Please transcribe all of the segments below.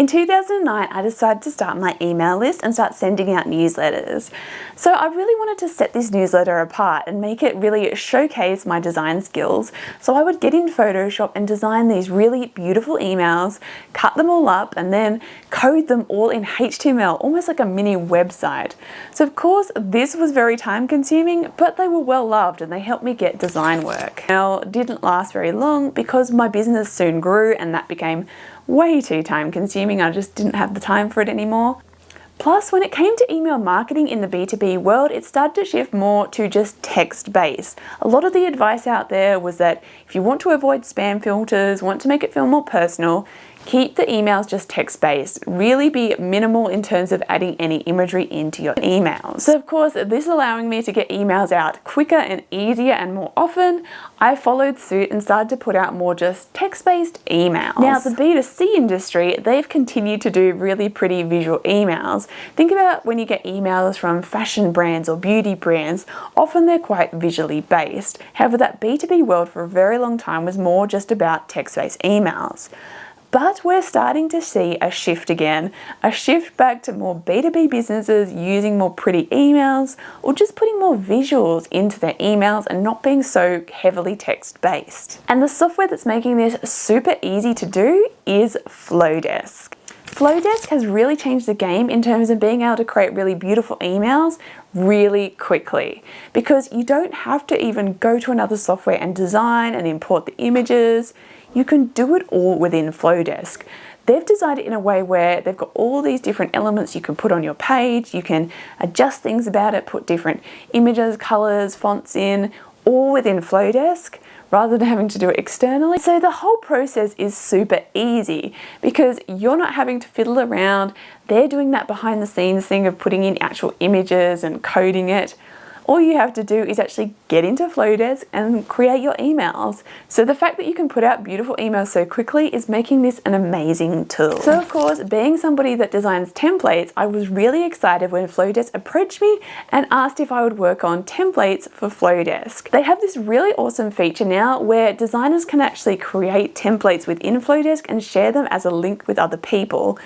In 2009, I decided to start my email list and start sending out newsletters. So I really wanted to set this newsletter apart and make it really showcase my design skills. So I would get in Photoshop and design these really beautiful emails, cut them all up, and then code them all in HTML, almost like a mini website. So of course, this was very time consuming, but they were well loved and they helped me get design work. Now, it didn't last very long because my business soon grew and that became way too time consuming. I just didn't have the time for it anymore. Plus, when it came to email marketing in the B2B world, it started to shift more to just text-based. A lot of the advice out there was that if you want to avoid spam filters, want to make it feel more personal, keep the emails just text-based. Really be minimal in terms of adding any imagery into your emails. So of course, this allowing me to get emails out quicker and easier and more often, I followed suit and started to put out more just text-based emails. Now the B2C industry, they've continued to do really pretty visual emails. Think about when you get emails from fashion brands or beauty brands, often they're quite visually based. However, that B2B world for a very long time was more just about text-based emails. But we're starting to see a shift again, a shift back to more B2B businesses using more pretty emails or just putting more visuals into their emails and not being so heavily text-based. And the software that's making this super easy to do is Flodesk. Flodesk has really changed the game in terms of being able to create really beautiful emails really quickly, because you don't have to even go to another software and design and import the images. You can do it all within Flodesk. They've designed it in a way where they've got all these different elements you can put on your page. You can adjust things about it, put different images, colors, fonts in, all within Flodesk, rather than having to do it externally. So the whole process is super easy because you're not having to fiddle around. They're doing that behind the scenes thing of putting in actual images and coding it. All you have to do is actually get into Flodesk and create your emails. So the fact that you can put out beautiful emails so quickly is making this an amazing tool. So of course, being somebody that designs templates, I was really excited when Flodesk approached me and asked if I would work on templates for Flodesk. They have this really awesome feature now where designers can actually create templates within Flodesk and share them as a link with other people.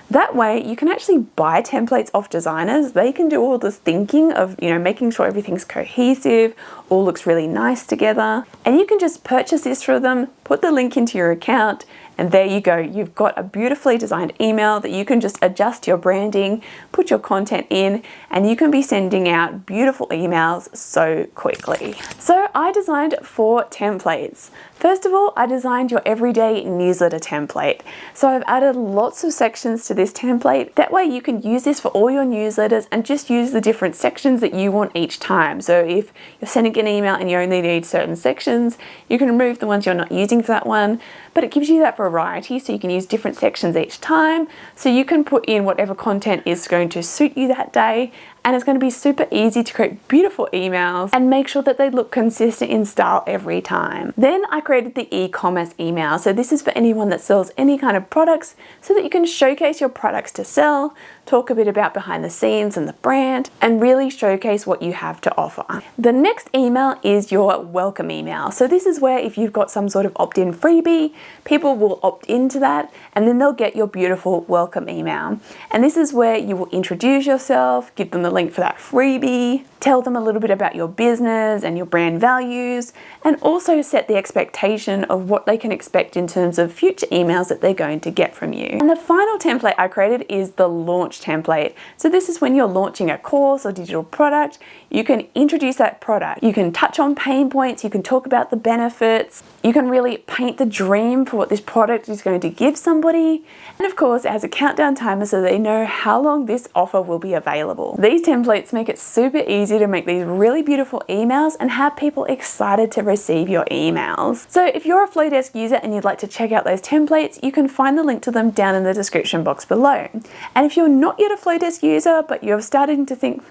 That way you can actually buy templates off designers. They can do all the thinking of, making sure everything's cohesive, all looks really nice together. And you can just purchase this from them, put the link into your account, and there you go. You've got a beautifully designed email that you can just adjust your branding, put your content in, and you can be sending out beautiful emails so quickly. So I designed 4 templates. First of all, I designed your everyday newsletter template. So I've added lots of sections to this template. That way you can use this for all your newsletters and just use the different sections that you want each time. So if you're sending an email and you only need certain sections, you can remove the ones you're not using for that one, but it gives you that variety so you can use different sections each time. So you can put in whatever content is going to suit you that day, and it's going to be super easy to create beautiful emails and make sure that they look consistent in style every time. Then I created the e-commerce email. So this is for anyone that sells any kind of products so that you can showcase your products to sell, talk a bit about behind the scenes and the brand, and really showcase what you have to offer. The next email is your welcome email. So this is where if you've got some sort of opt-in freebie, people will opt into that and then they'll get your beautiful welcome email. And this is where you will introduce yourself, give them the link for that freebie, tell them a little bit about your business and your brand values, and also set the expectation of what they can expect in terms of future emails that they're going to get from you. And the final template I created is the launch template. So this is when you're launching a course or digital product, you can introduce that product. You can touch on pain points, you can talk about the benefits, you can really paint the dream for what this product is going to give somebody. And of course, it has a countdown timer so they know how long this offer will be available. These templates make it super easy to make these really beautiful emails and have people excited to receive your emails. So if you're a Flodesk user and you'd like to check out those templates, you can find the link to them down in the description box below. And if you're not yet a Flodesk user, but you're starting to think,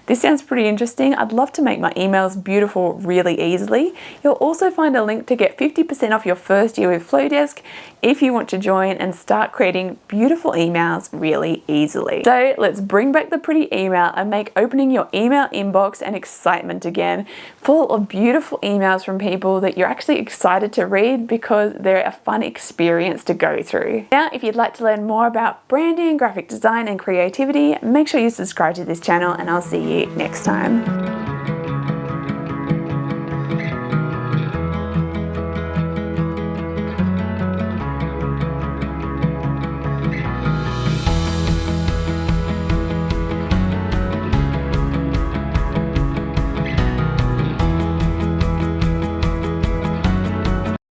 this sounds pretty interesting, I'd love to make my emails beautiful really easily, you'll also find a link to get 50% off your first year with Flodesk if you want to join and start creating beautiful emails really easily. So let's bring back the pretty email email and make opening your email inbox an excitement again, full of beautiful emails from people that you're actually excited to read because they're a fun experience to go through. Now, if you'd like to learn more about branding, graphic design, and creativity, make sure you subscribe to this channel, and I'll see you next time.